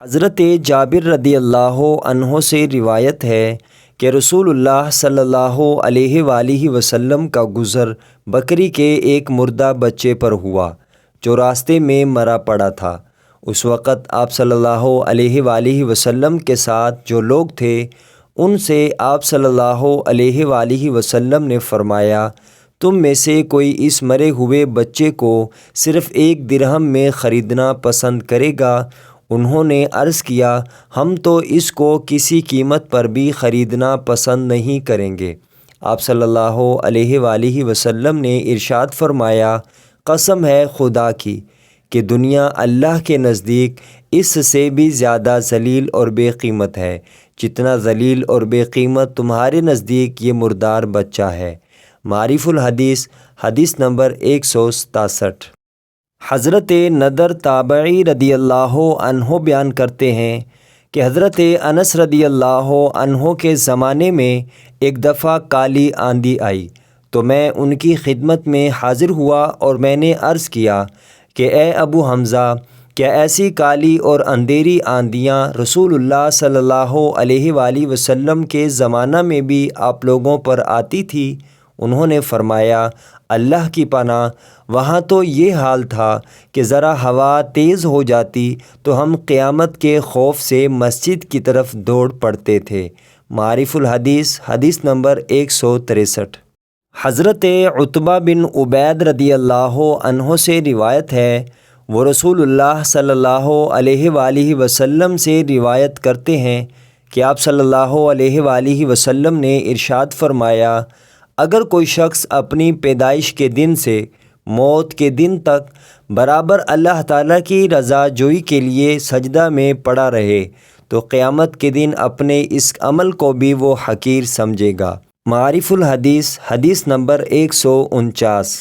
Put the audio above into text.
حضرت جابر رضی اللہ عنہ سے روایت ہے کہ رسول اللہ صلی اللہ علیہ وآلہ وسلم کا گزر بکری کے ایک مردہ بچے پر ہوا جو راستے میں مرا پڑا تھا۔ اس وقت آپ صلی اللہ علیہ وآلہ وسلم کے ساتھ جو لوگ تھے ان سے آپ صلی اللہ علیہ وآلہ وسلم نے فرمایا، تم میں سے کوئی اس مرے ہوئے بچے کو صرف 1 درہم میں خریدنا پسند کرے گا؟ انہوں نے عرض کیا، ہم تو اس کو کسی قیمت پر بھی خریدنا پسند نہیں کریں گے۔ آپ صلی اللہ علیہ وآلہ وسلم نے ارشاد فرمایا، قسم ہے خدا کی کہ دنیا اللہ کے نزدیک اس سے بھی زیادہ ذلیل اور بے قیمت ہے جتنا ذلیل اور بے قیمت تمہارے نزدیک یہ مردار بچہ ہے۔ معارف الحدیث حدیث نمبر 167۔ حضرت نضر تابعی رضی اللہ عنہ بیان کرتے ہیں کہ حضرت انس رضی اللہ عنہ کے زمانے میں ایک دفعہ کالی آندھی آئی تو میں ان کی خدمت میں حاضر ہوا اور میں نے عرض کیا کہ اے ابو حمزہ، کیا ایسی کالی اور اندھیری آندھیاں رسول اللہ صلی اللہ علیہ وآلہ وسلم کے زمانہ میں بھی آپ لوگوں پر آتی تھی؟ انہوں نے فرمایا، اللہ کی پناہ، وہاں تو یہ حال تھا کہ ذرا ہوا تیز ہو جاتی تو ہم قیامت کے خوف سے مسجد کی طرف دوڑ پڑتے تھے۔ معارف الحدیث حدیث نمبر 163۔ حضرت عتبہ بن عبید رضی اللہ عنہ سے روایت ہے، وہ رسول اللہ صلی اللہ علیہ وآلہ وسلم سے روایت کرتے ہیں کہ آپ صلی اللہ علیہ وآلہ وسلم نے ارشاد فرمایا، اگر کوئی شخص اپنی پیدائش کے دن سے موت کے دن تک برابر اللہ تعالیٰ کی رضا جوئی کے لیے سجدہ میں پڑا رہے تو قیامت کے دن اپنے اس عمل کو بھی وہ حقیر سمجھے گا۔ معارف الحدیث حدیث نمبر 149۔